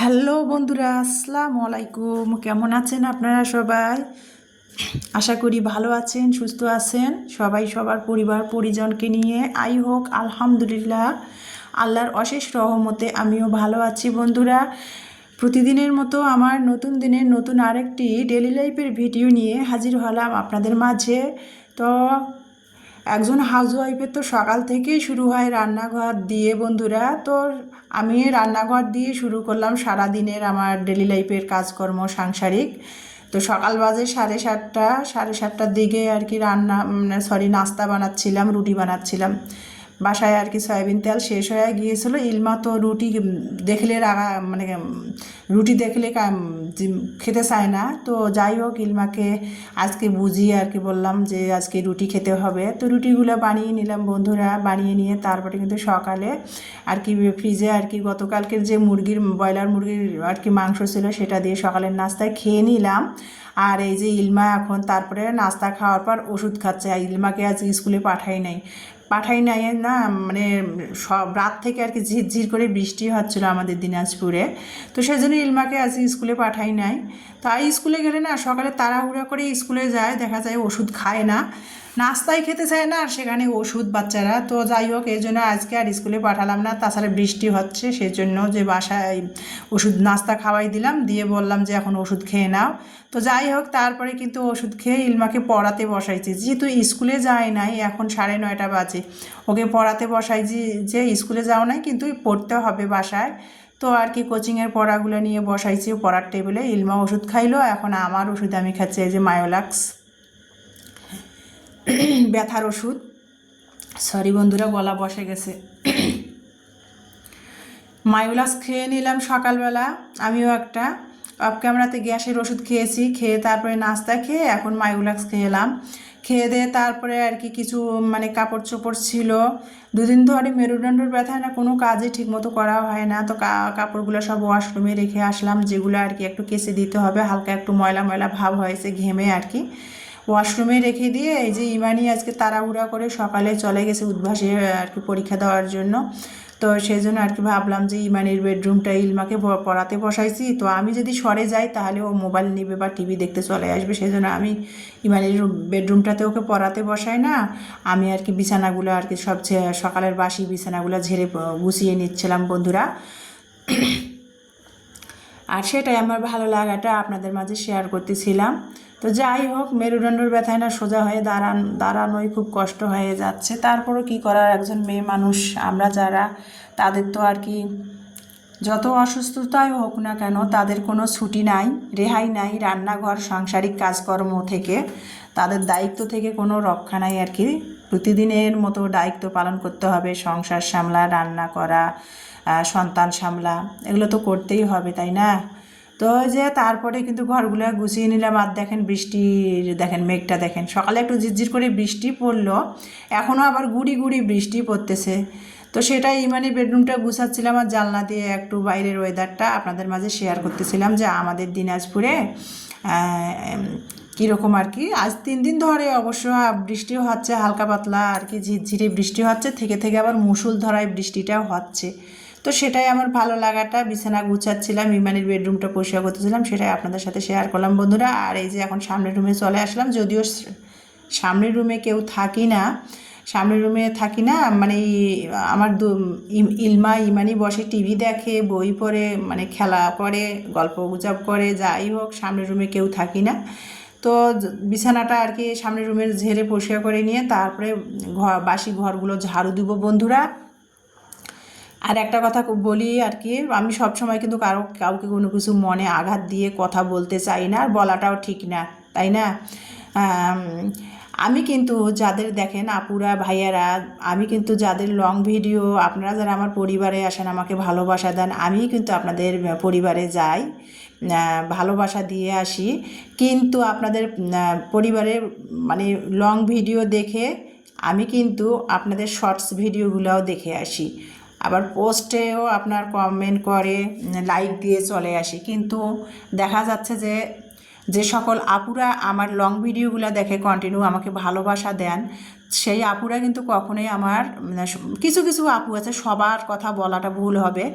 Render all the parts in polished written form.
Hello বন্ধুরা, আসসালামু আলাইকুম। কেমন আছেন আপনারা সবাই? আশা করি ভালো আছেন, সুস্থ আছেন। সবাই সবার পরিবার পরিজনকে নিয়ে হোক আলহামদুলিল্লাহ। আল্লাহর অশেষ রহমতে আমিও ভালো আছি বন্ধুরা। প্রতিদিনের মতো আমার নতুন দিনের নতুন আরেকটি ডেলি লাইফের ভিডিও নিয়ে হাজির হলাম আপনাদের মাঝে। তো একজন হাউসওয়াইফের তো সকাল থেকেই শুরু হয় রান্নাঘর দিয়ে বন্ধুরা। তো আমি রান্নাঘর দিয়ে শুরু করলাম সারা দিনের আমার ডেলি লাইফের কাজকর্ম সাংসারিক। তো সকাল বাজে 7:30, 7:30টার দিকে আর কি নাস্তা বানাচ্ছিলাম, রুটি বানাচ্ছিলাম বাসায় আর কি। সয়াবিন তেল শেষ হয়ে গিয়েছিলো। ইলমা তো রুটি দেখলে রুটি দেখলে খেতে চায় না। তো যাই হোক, ইলমাকে আজকে বুঝিয়ে আর কি বললাম যে আজকে রুটি খেতে হবে। তো রুটিগুলো বানিয়ে নিলাম বন্ধুরা। বানিয়ে নিয়ে তারপরে কিন্তু সকালে আর কি ফ্রিজে আর কি গতকালকের যে ব্রয়লার মুরগির আর কি মাংস ছিল সেটা দিয়ে সকালের নাস্তায় খেয়ে নিলাম। আর এই যে ইলমা এখন তারপরে নাস্তা খাওয়ার পর ওষুধ খাচ্ছে। আর ইলমাকে আজ স্কুলে পাঠাই নাই না, মানে সব রাত থেকে আর কি ঝিরঝির করে বৃষ্টি হচ্ছিলো আমাদের দিনাজপুরে। তো সেই জন্য ইলমাকে আজ স্কুলে পাঠাই নাই। তাই স্কুলে গেলে না সকালে তাড়াহুড়া করে স্কুলে যায়, দেখা যায় ওষুধ খায় না, নাস্তাই খেতে চায় না, আর সেখানে ওষুধ বাচ্চারা। তো যাই হোক, এই জন্য আজকে আর স্কুলে পাঠালাম না। তাছাড়া বৃষ্টি হচ্ছে, সেই জন্য যে বাসায় ওষুধ নাস্তা খাওয়াই দিলাম, দিয়ে বললাম যে এখন ওষুধ খেয়ে নাও। তো যাই হোক, তারপরে কিন্তু ওষুধ খেয়ে ইলমাকে পড়াতে বসাইছি। যেহেতু স্কুলে যায় নাই, এখন 9:30 বাজে, ওকে পড়াতে বসাইছি যে স্কুলে যাও নাই কিন্তু পড়তে হবে বাসায়। তো আর কি কোচিংয়ের পড়াগুলো নিয়ে বসাইছি পড়ার টেবিলে। ইলমা ওষুধ খাইলো, এখন আমার ওষুধ আমি খাচ্ছি, এই যে মায়োলাক্স ব্যথার ওষুধ। সরি বন্ধুরা, গলা বসে গেছে। মায়োলাক্স খেয়ে নিলাম সকালবেলা। আমিও একটা অফ ক্যামেরাতে গ্যাসের ওষুধ খেয়েছি, খেয়ে তারপরে নাস্তা খেয়ে এখন মায়োলাক্স খেলাম। খেয়ে দিয়ে তারপরে আর কি কিছু কাপড় চোপড় ছিল। দুদিন ধরে মেরুদণ্ডের ব্যথায় না কোনো কাজই ঠিকমতো করা হয় না। তো কাপড়গুলো সব ওয়াশরুমে রেখে আসলাম, যেগুলো আর কি একটু কেচে দিতে হবে, হালকা একটু ময়লা ময়লা ভাব হয়েছে ঘেমে আর কি। ওয়াশরুমে রেখে দিয়ে এই যে ইমানি আজকে তাড়াহুড়া করে সকালে চলে গেছে উদ্ভাসে আর কি পরীক্ষা দেওয়ার জন্য। তো সেই জন্য আর কি ভাবলাম যে ইমানির বেডরুমটা ইলমাকে পড়াতে বসাইছি। তো আমি যদি সরে যাই তাহলে ও মোবাইল নেবে বা টিভি দেখতে চলে আসবে, সেই জন্য আমি ইমানির বেডরুমটাতে ওকে পড়াতে বসাই না। আমি আর কি বিছানাগুলো আর কি সব সকালের বাসি বিছানাগুলো ঝেড়ে গুছিয়ে নিচ্ছিলাম বন্ধুরা। আর সেটাই আমার ভালো লাগাটা আপনাদের মাঝে শেয়ার করতেছিলাম। তো যাই হোক, মেরুদণ্ডের ব্যথায় না সোজা হয়ে দাঁড়ানোই খুব কষ্ট হয়ে যাচ্ছে। তারপরও কি করার, একজন মেয়ে মানুষ আমরা যারা, তাদের তো আর কি যত অসুস্থতাই হোক না কেন তাদের কোনো ছুটি নাই, রেহাই নাই। রান্নাঘর সাংসারিক কাজকর্ম থেকে, তাদের দায়িত্ব থেকে কোনো রক্ষা নাই আর কি। প্রতিদিনের মতো দায়িত্ব পালন করতে হবে, সংসার সামলা, রান্না করা, সন্তান সামলা, এগুলো তো করতেই হবে, তাই না? তো যে তারপরে কিন্তু ঘরগুলো গুছিয়ে নিলাম। আর দেখেন বৃষ্টির, দেখেন মেঘটা দেখেন, সকালে একটু ঝিরঝির করে বৃষ্টি পড়লো, এখনও আবার গুড়ি গুড়ি বৃষ্টি পড়তেছে। তো সেটাই ইমানি বেডরুমটা গুছাচ্ছিলাম আর জানলা দিয়ে একটু বাইরের ওয়েদারটা আপনাদের মাঝে শেয়ার করতেছিলাম যে আমাদের দিনাজপুরে কীরকম আর কি। আজ 3 দিন ধরে অবশ্য বৃষ্টিও হচ্ছে, হালকা পাতলা আর কি ঝিরঝিরে বৃষ্টি হচ্ছে, থেকে থেকে আবার মুষলধারায় বৃষ্টিটাও হচ্ছে। তো সেটাই আমার ভালো লাগাটা। বিছানা গুছাচ্ছিলাম, ইমানির বেডরুমটা পরিষ্কার করতেছিলাম, সেটাই আপনাদের সাথে শেয়ার করলাম বন্ধুরা। আর এই যে এখন সামনের রুমে চলে আসলাম, যদিও সামনের রুমে কেউ থাকি না, সামনের রুমে থাকি না আমার ইমানি বসে টিভি দেখে, বই পড়ে, খেলা করে, গল্প গুজব করে, যাই হোক সামনের রুমে কেউ থাকি না। তো বিছানাটা আর কি সামনের রুমের ঝেড়ে পরিষ্কার করে নিয়ে তারপরে বাসি ঘরগুলো ঝাড়ু দিব বন্ধুরা। আর একটা কথা বলি আর কি, আমি সব সময় কিন্তু কাউকে কোনো কিছু মনে আঘাত দিয়ে কথা বলতে চাই না, আর বলাটাও ঠিক না, তাই না? আমি কিন্তু যাদের দেখেন আপুরা ভাইয়ারা, আমি কিন্তু যাদের লং ভিডিও, আপনারা যারা আমার পরিবারে আসেন আমাকে ভালোবাসা দেন, আমি কিন্তু আপনাদের পরিবারে যাই, ভালোবাসা দিয়ে আসি। কিন্তু আপনাদের পরিবারে লং ভিডিও দেখে আমি কিন্তু আপনাদের শর্টস ভিডিওগুলোও দেখে আসি, আবার পোস্টেও আপনার কমেন্ট করে লাইক দিয়ে চলে আসি। কিন্তু দেখা যাচ্ছে যে সকল আপুরা আমার লং ভিডিওগুলো দেখে কন্টিনিউ আমাকে ভালোবাসা দেন, সেই আপুরা কিন্তু কখনোই আমার কিছু কিছু আপু আছে, সবার কথা বলাটা ভুল হবে,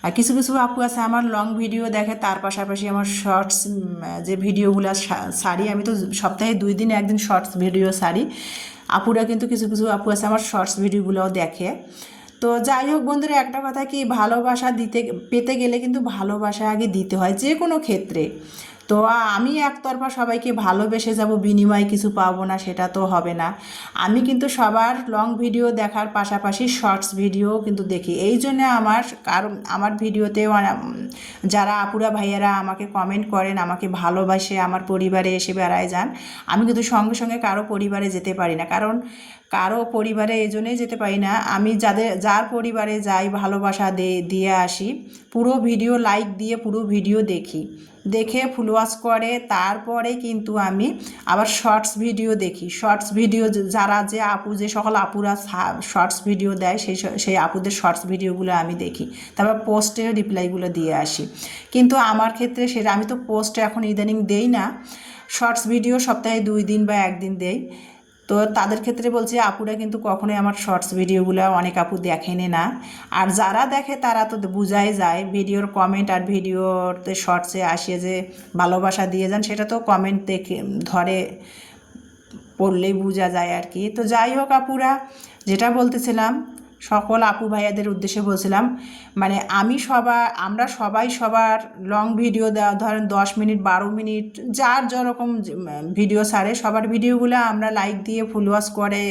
আর কিছু কিছু আপু আছে আমার লং ভিডিও দেখে, তার পাশাপাশি আমার শর্টস যে ভিডিওগুলো সারি, আমি তো সপ্তাহে 2 দিন 1 দিন শর্টস ভিডিও সারি। আপুরা কিন্তু কিছু কিছু আপু আছে আমার শর্টস ভিডিওগুলোও দেখে। তো যাই হোক বন্ধুরা, একটা কথা কি, ভালোবাসা পেতে গেলে কিন্তু ভালোবাসা আগে দিতে হয় যে কোনো ক্ষেত্রে। তো আমি একতরফা সবাইকে ভালোবেসে যাব, বিনিময়ে কিছু পাবো না, সেটা তো হবে না। আমি কিন্তু সবার লং ভিডিও দেখার পাশাপাশি শর্টস ভিডিও কিন্তু দেখি। এই জন্য আমার ভিডিওতে যারা আপুরা ভাইয়ারা আমাকে কমেন্ট করেন, আমাকে ভালোবাসে, আমার পরিবারে এসে বেড়ায় যান, আমি কিন্তু সঙ্গে সঙ্গে কারো পরিবারে যেতে পারি না। কারণ কারো পরিবারে এই জন্যই যেতে পারি না, আমি যার পরিবারে যাই ভালোবাসা দিয়ে আসি, পুরো ভিডিও লাইক দিয়ে পুরো ভিডিও দেখে ফুল ওয়াচ করে, তারপরে কিন্তু আমি আবার শর্টস ভিডিও দেখি। শর্টস ভিডিও যে সকল আপুরা শর্টস ভিডিও দেয়, সেই আপুদের শর্টস ভিডিওগুলো আমি দেখি, তারপর পোস্টে রিপ্লাইগুলো দিয়ে আসি। কিন্তু আমার ক্ষেত্রে সেটা, আমি তো পোস্ট এখন ইদানিং দেই না, শর্টস ভিডিও সপ্তাহে 2 দিন বা 1 দিন দেই। তো তাদের ক্ষেত্রে বলছি, আপুরা কিন্তু কখনোই আমার শর্টস ভিডিওগুলো অনেক আপু দেখেনি না। আর যারা দেখে তারা তো বোঝাই যায়, ভিডিওর কমেন্ট আর ভিডিওতে শর্টসে আসে যে ভালোবাসা দিয়ে যান, সেটা তো কমেন্ট দেখে ধরে পড়লেই বোঝা যায় আর কি। তো যাই হোক আপুরা, যেটা বলতেছিলাম, সকল আপু ভাইয়াদের উদ্দেশ্যে বলছিলাম, মানে আমরা সবাই সবার লং ভিডিও দেওয়া, ধরেন 10 মিনিট 12 মিনিট যার যেরকম ভিডিও ছাড়ে, সবার ভিডিওগুলো আমরা লাইক দিয়ে ফুল ওয়াচ করে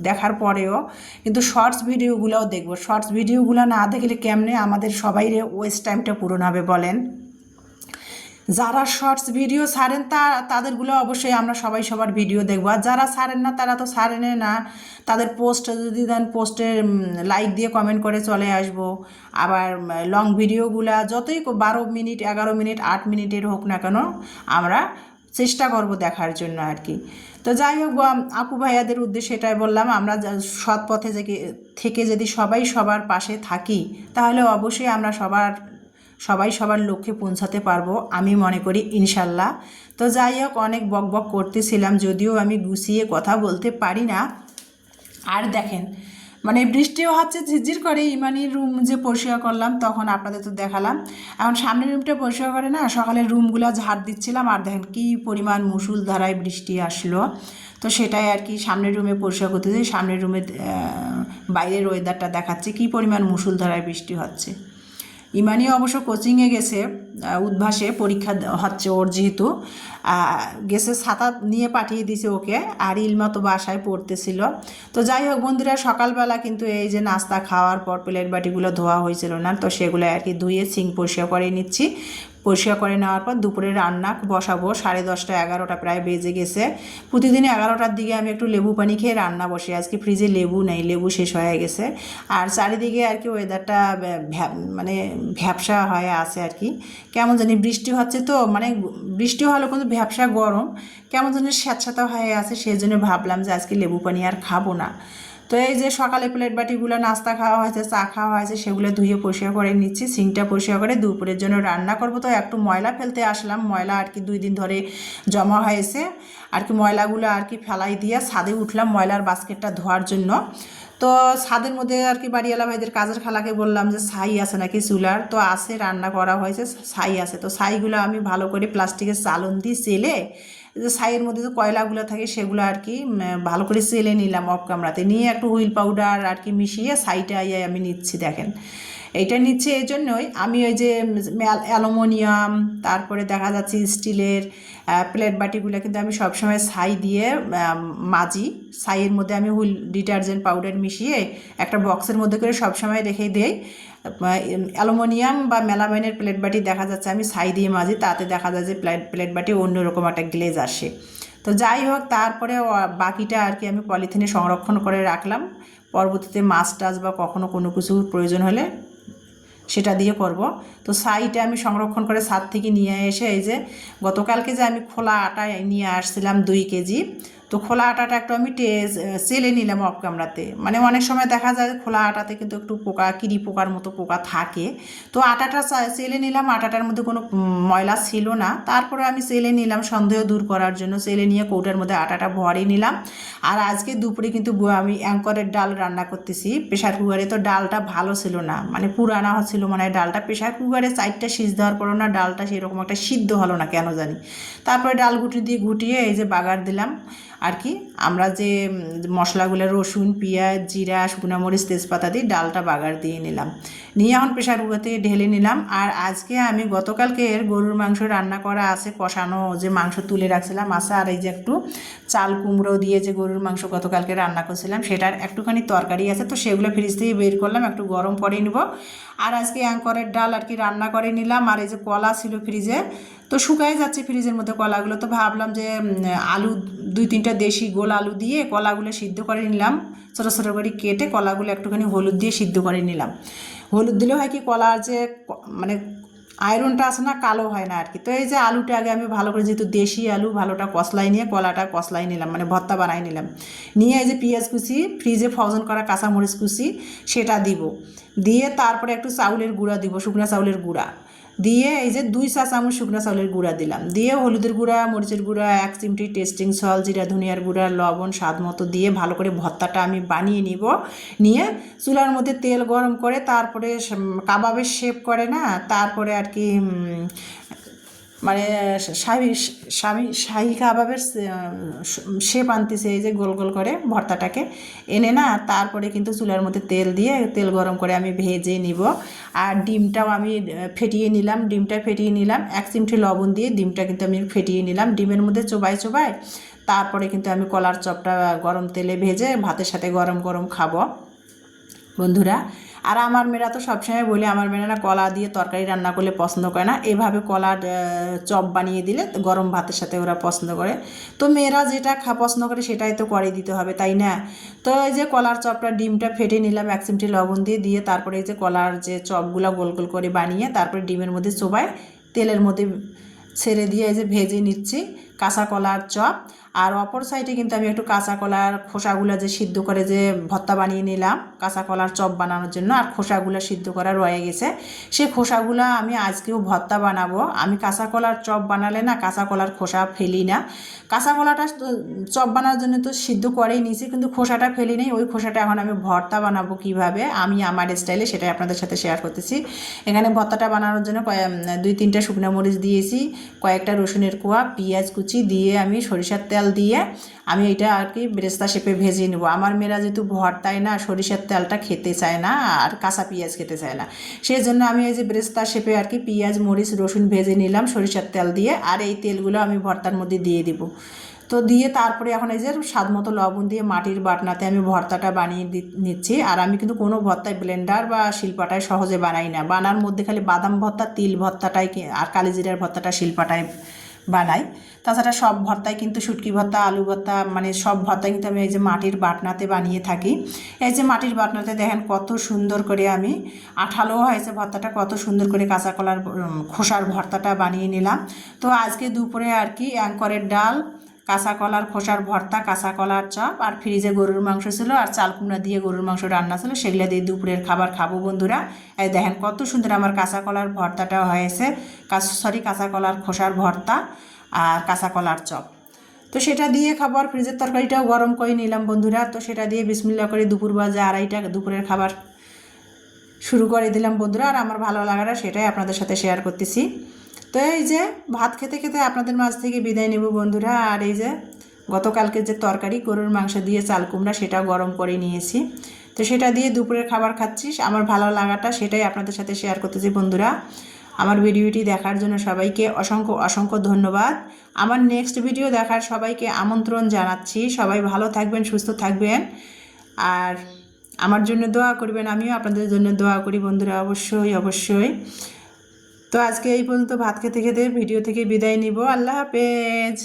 দেখার পরেও কিন্তু শর্টস ভিডিওগুলোও দেখবো। শর্টস ভিডিওগুলো না দেখলে কেমনে আমাদের সবাইরে ওয়েস্ট টাইমটা পূরণ হবে বলেন? যারা শর্টস ভিডিও ছাড়েন তাদেরগুলো অবশ্যই আমরা সবাই সবার ভিডিও দেখবো, আর যারা ছাড়েন না তারা তো ছাড়েন না। তাদের পোস্ট যদি দেন, পোস্টে লাইক দিয়ে কমেন্ট করে চলে আসবো। আবার লং ভিডিওগুলা যতই 12 মিনিট 11 মিনিট 8 মিনিটের হোক না কেন, আমরা চেষ্টা করব দেখার জন্য আর কি। তো যাই হোক আপু ভাইয়াদের উদ্দেশ্যে এটাই বললাম, আমরা সৎ পথে থেকে যদি সবাই সবার পাশে থাকি, তাহলে অবশ্যই আমরা সবাই সবার লক্ষ্যে পৌঁছাতে পারবো, আমি মনে করি ইনশাল্লাহ। তো যাই হোক, অনেক বক করতেছিলাম, যদিও আমি গুছিয়ে কথা বলতে পারি না। আর দেখেন, মানে বৃষ্টিও হচ্ছে ঝিরঝির করে, ইমানির রুম যে পরিষ্কার করলাম তখন আপনাদের তো দেখালাম। এখন সামনের রুমটা পরিষ্কার করে না, সকালের রুমগুলো ঝাড় দিচ্ছিলাম, আর দেখেন কী পরিমাণ মুষলধারায় বৃষ্টি আসলো। তো সেটাই আর কি, সামনের রুমে পরিষ্কার করতেছি, সামনের রুমে বাইরের ওয়েদারটা দেখাচ্ছে কী পরিমাণ মুষলধারায় বৃষ্টি হচ্ছে। ইমানি অবশ্য কোচিংয়ে গেছে, উদ্ভাসে পরীক্ষা হচ্ছে ওর, যেহেতু গেছে, ছাতা নিয়ে পাঠিয়ে দিছে ওকে, আর ইলমা তো বাসায় পড়তেছিল। তো যাই হোক বন্ধুরা, সকালবেলা কিন্তু এই যে নাস্তা খাওয়ার পর প্লেট বাটিগুলো ধোয়া হয়েছিল না, তো সেগুলো আর কি ধুয়ে সিঙ্ক পরিষ্কার করে নিচ্ছি। পরিষ্কার করে নেওয়ার পর দুপুরে রান্না বসাবো, 10:30 11টা প্রায় বেজে গেছে। প্রতিদিন 11টার দিকে আমি একটু লেবু পানি খেয়ে রান্না বসি, আজকে ফ্রিজে লেবু নেই, লেবু শেষ হয়ে গেছে। আর চারিদিকে আর কি ওয়েদারটা মানে ভ্যাপসা হয়ে আছে আর কি, কেমন জানি বৃষ্টি হচ্ছে, তো মানে বৃষ্টি হলো কিন্তু ভ্যাপসা গরম, কেমন জানি স্যাঁতস্যাঁতা হয়ে আছে, সেই জন্য ভাবলাম যে আজকে লেবু পানি আর খাবো না। তো এই যে সকালে প্লেট বাটিগুলো নাস্তা খাওয়া হয়েছে, চা খাওয়া হয়েছে, সেগুলো ধুয়ে পরিষ্কার করে নিচ্ছি, সিঙ্কটা পরিষ্কার করে দুপুরের জন্য রান্না করব। তো একটু ময়লা ফেলতে আসলাম, ময়লা আর কি 2 দিন ধরে জমা হয়েছে আর কি, ময়লাগুলো আর কি ফেলাই দিয়ে ছাদে উঠলাম ময়লার বাস্কেটটা ধোয়ার জন্য। তো ছাদের মধ্যে আর কি বাড়িওয়ালা ভাইদের কাজের খালাকে বললাম যে ছাই আছে নাকি চুলার, তো আছে, রান্না করা হয়েছে, ছাই আছে। তো ছাইগুলো আমি ভালো করে প্লাস্টিকের চালন দিয়ে চেলে, যে ছাইয়ের মধ্যে যে কয়লাগুলো থাকে সেগুলো আর কি ভালো করে চেলে নিলাম অফ ক্যামেরাতে, নিয়ে একটু হুইল পাউডার আর কি মিশিয়ে ছাইটা আমি নিচ্ছি। দেখেন এইটা নিচ্ছে এই জন্যই, আমি ওই যে অ্যালুমিনিয়াম, তারপরে দেখা যাচ্ছে স্টিলের প্লেট বাটিগুলো কিন্তু আমি সবসময় ছাই দিয়ে মাজি। ছাইয়ের মধ্যে আমি ডিটারজেন্ট পাউডার মিশিয়ে একটা বক্সের মধ্যে করে সবসময় রেখে দেই। অ্যালুমিনিয়াম বা মেলামাইনের প্লেট বাটি দেখা যাচ্ছে আমি ছাই দিয়ে মাজি, তাতে দেখা যায় যে প্লেট বাটি অন্যরকম একটা গ্লেজ আসে। তো যাই হোক, তারপরে বাকিটা আর কি আমি পলিথিনে সংরক্ষণ করে রাখলাম, পরবর্তীতে মাছ টাছ বা কখনো কোনো কিছু প্রয়োজন হলে সেটা দিয়ে করব। তো ছাইটা আমি সংরক্ষণ করে ছাদ থেকে নিয়ে এসে, এই যে গতকালকে যে আমি খোলা আটা নিয়ে আসছিলাম 2 কেজি, তো খোলা আটাটা একটু আমি চেলে নিলাম অফ ক্যামেরাতে। মানে অনেক সময় দেখা যায় খোলা আটাতে কিন্তু একটু পোকা, কিরি পোকার মতো পোকা থাকে। তো আটাটা চেলে নিলাম, আটাটার মধ্যে কোনো ময়লা ছিল না। তারপরে আমি চেলে নিলাম সন্দেহ দূর করার জন্য, চেলে নিয়ে কৌটার মধ্যে আটাটা ভরে নিলাম। আর আজকে দুপুরে কিন্তু আমি অ্যাঙ্করের ডাল রান্না করতেছি প্রেশার কুকারে। তো ডালটা ভালো ছিল না, মানে পুরানা ছিল মনে হয় ডালটা। প্রেশার কুকারে 4টা সিজ দেওয়ার পরও না ডালটা সেরকম একটা সিদ্ধ হলো না কেন জানি। তারপরে ডাল গুটিয়ে এই যে বাগার দিলাম আর কি। আমরা যে মশলাগুলো রসুন, পেঁয়াজ, জিরা, শুকনো মরিচ, তেজপাতা দিয়ে ডালটা বাগার দিয়ে নিলাম, নিয়ে এখন প্রেশার কুকারতে ঢেলে নিলাম। আর আজকে আমি গতকালকের গরুর মাংস রান্না করা আছে, কষানো যে মাংস তুলে রাখছিলাম আছে। আর এই যে একটু চাল কুমড়ো দিয়ে যে গরুর মাংস গতকালকে রান্না করছিলাম সেটার একটুখানি তরকারি আছে, তো সেগুলো ফ্রিজ থেকে বের করলাম, একটু গরম করে নিব। আর আজকে অ্যাঙ্করের ডাল আর কি রান্না করে নিলাম। আর এই যে কলা ছিল ফ্রিজে, তো শুকাই যাচ্ছে ফ্রিজের মধ্যে কলাগুলো। তো ভাবলাম যে আলু 2-3টা দেশি গোল আলু দিয়ে কলাগুলো সিদ্ধ করে নিলাম, ছোটো ছোটো করে কেটে কলাগুলো একটুখানি হলুদ দিয়ে সিদ্ধ করে নিলাম। হলুদ দিলে হয় কি কলার যে মানে আয়রনটা আছে না, কালো হয় না আর কি। তো এই যে আলুটা আগে আমি ভালো করে, যেহেতু দেশি আলু, ভালোটা কষলাই নিয়ে কলাটা কষলাই নিলাম, মানে ভর্তা বানাই নিলাম। নিয়ে এই যে পেঁয়াজ কুচি, ফ্রিজে ফ্রোজেন করা কাঁচামরিচ কুচি সেটা দিব, দিয়ে তারপরে একটু চাউলের গুঁড়া দিব, শুকনো চাউলের গুঁড়া দিয়ে এই যে 2 চা চামচ শুকনো চাউলের গুঁড়া দিলাম, দিয়ে হলুদের গুঁড়া, মরিচের গুঁড়া 1 চিমটি, টেস্টিং সল্ট, জিরা ধনিয়ার গুঁড়া, লবণ স্বাদ মতো দিয়ে ভালো করে ভর্তাটা আমি বানিয়ে নিব। নিয়ে চুলার মধ্যে তেল গরম করে তারপরে কাবাবের শেপ করে না, তারপরে আর কি মানে শাহি কাবাবের শেপ আনতেছে এই যে গোল গোল করে ভর্তাটাকে এনে না, তারপরে কিন্তু চুলার মধ্যে তেল দিয়ে তেল গরম করে আমি ভেজে নিব। আর ডিমটাও আমি ফেটিয়ে নিলাম, ডিমটা ফেটিয়ে নিলাম 1 চিমটি লবণ দিয়ে, ডিমটা কিন্তু আমি ফেটিয়ে নিলাম ডিমের মধ্যে চোবাই চোবাই। তারপরে কিন্তু আমি কলার চপটা গরম তেলে ভেজে ভাতের সাথে গরম গরম খাবো বন্ধুরা। আর আমার মেয়েরা তো সবসময় বলে, আমার মেয়েরা না কলা দিয়ে তরকারি রান্না করলে পছন্দ করে না, এভাবে কলার চপ বানিয়ে দিলে গরম ভাতের সাথে ওরা পছন্দ করে। তো মেয়েরা যেটা পছন্দ করে সেটাই তো করে দিতে হবে, তাই না? তো এই যে কলার চপটা, ডিমটা ফেটে নিলাম 1 চিমটি লবণ দিয়ে তারপরে এই যে কলার যে চপগুলো গোল গোল করে বানিয়ে তারপরে ডিমের মধ্যে চোবাই তেলের মধ্যে ছেড়ে দিয়ে এই যে ভেজে নিচ্ছি কাঁচা কলার চপ। আর অপর সাইডে কিন্তু আমি একটু কাঁচা কলার খোসাগুলো যে সিদ্ধ করে যে ভর্তা বানিয়ে নিলাম কাঁচা কলার চপ বানানোর জন্য, আর খোসাগুলো সিদ্ধ করা রয়ে গেছে, সেই খোসাগুলো আমি আজকেও ভর্তা বানাবো। আমি কাঁচা কলার চপ বানালে না কাঁচা কলার খোসা ফেলি না। কাঁচা কলাটা চপ বানানোর জন্য তো সিদ্ধ করেই নিয়েছি, কিন্তু খোসাটা ফেলি নেই। ওই খোসাটা এখন আমি ভর্তা বানাবো কিভাবে আমি আমার স্টাইলে, সেটাই আপনাদের সাথে শেয়ার করতেছি। এখানে ভর্তাটা বানানোর জন্য 2-3টা শুকনো মরিচ দিয়েছি, কয়েকটা রসুনের কোয়া, পেঁয়াজ কুচি দিয়ে আমি সরিষার তেল দিয়ে আমি এটা আর কি বেরেস্তা শেপে ভেজে নেব। আমার মেয়েরা যেহেতু ভর্তায় না সরিষার তেলটা খেতে চায় না আর কাঁচা পেঁয়াজ খেতে চায় না, সেই জন্য আমি এই যে বেরেস্তা শেপে আর কি পেঁয়াজ, মরিচ, রসুন ভেজে নিলাম সরিষার তেল দিয়ে। আর এই তেলগুলো আমি ভর্তার মধ্যে দিয়ে দিব। তো দিয়ে তারপরে এখন এই যে স্বাদ মতো লবণ দিয়ে মাটির বাটনাতে আমি ভর্তাটা বানিয়ে নিচ্ছি। আর আমি কিন্তু কোনো ভর্তায় ব্লেন্ডার বা শিলপাটায় সহজে বানাই না, বানার মধ্যে খালি বাদাম ভর্তা, তিল ভর্তাটাই আর কালিজিরার ভর্তাটা শিলপাটায় বানাই। তাছাড়া সব ভর্তায় কিন্তু শুটকি ভর্তা, আলু ভর্তা, মানে সব ভর্তায় কিন্তু আমি এই যে মাটির বাটনাতে বানিয়ে থাকি। এই যে মাটির বাটনাতে দেখেন কত সুন্দর করে আমি আঠালো হয়েছে ভর্তাটা, কত সুন্দর করে কাঁচা কলার খোসার ভর্তাটা বানিয়ে নিলাম। তো আজকে দুপুরে আর কি অ্যাঙ্করের ডাল, কাঁচা কলার খোসার ভর্তা, কাঁচা কলার চপ, আর ফ্রিজে গরুর মাংস ছিল, আর চাল কুমড়া দিয়ে গরুর মাংস রান্না ছিল, সেগুলো দিয়ে দুপুরের খাবার খাবো বন্ধুরা। এই দেখেন কত সুন্দর আমার কাঁচা কলার ভর্তাটা হয়েছে, কাঁচা কলার খোসার ভর্তা আর কাঁচা কলার চপ। তো সেটা দিয়ে খাবার, ফ্রিজের তরকারিটাও গরম করে নিলাম বন্ধুরা। তো সেটা দিয়ে বিসমিল্লাহ করে দুপুর বাজে 2:30 দুপুরের খাবার শুরু করে দিলাম বন্ধুরা। আর আমার ভালো লাগাটা সেটাই আপনাদের সাথে শেয়ার করতেছি। তো এই যে ভাত খেতে খেতে আপনাদের মাঝ থেকে বিদায় নেব বন্ধুরা। আর এই যে গতকালকে যে তরকারি গরুর মাংস দিয়ে চাল কুমড়া সেটা গরম করে নিয়েছি, তো সেটা দিয়ে দুপুরের খাবার খাচ্ছি। আমার ভালো লাগাটা সেটাই আপনাদের সাথে শেয়ার করতেছি বন্ধুরা। আমার ভিডিওটি দেখার জন্য সবাইকে অসংখ্য অসংখ্য ধন্যবাদ। আমার নেক্সট ভিডিও দেখার সবাইকে আমন্ত্রণ জানাচ্ছি। সবাই ভালো থাকবেন, সুস্থ থাকবেন, আর আমার জন্য দোয়া করবেন। আমিও আপনাদের জন্য দোয়া করি বন্ধুরা, অবশ্যই অবশ্যই। তো আজকে এই পর্যন্ত ভাত খেতে খেতে ভিডিও থেকে বিদায় নিব। আল্লাহ হাফেজ।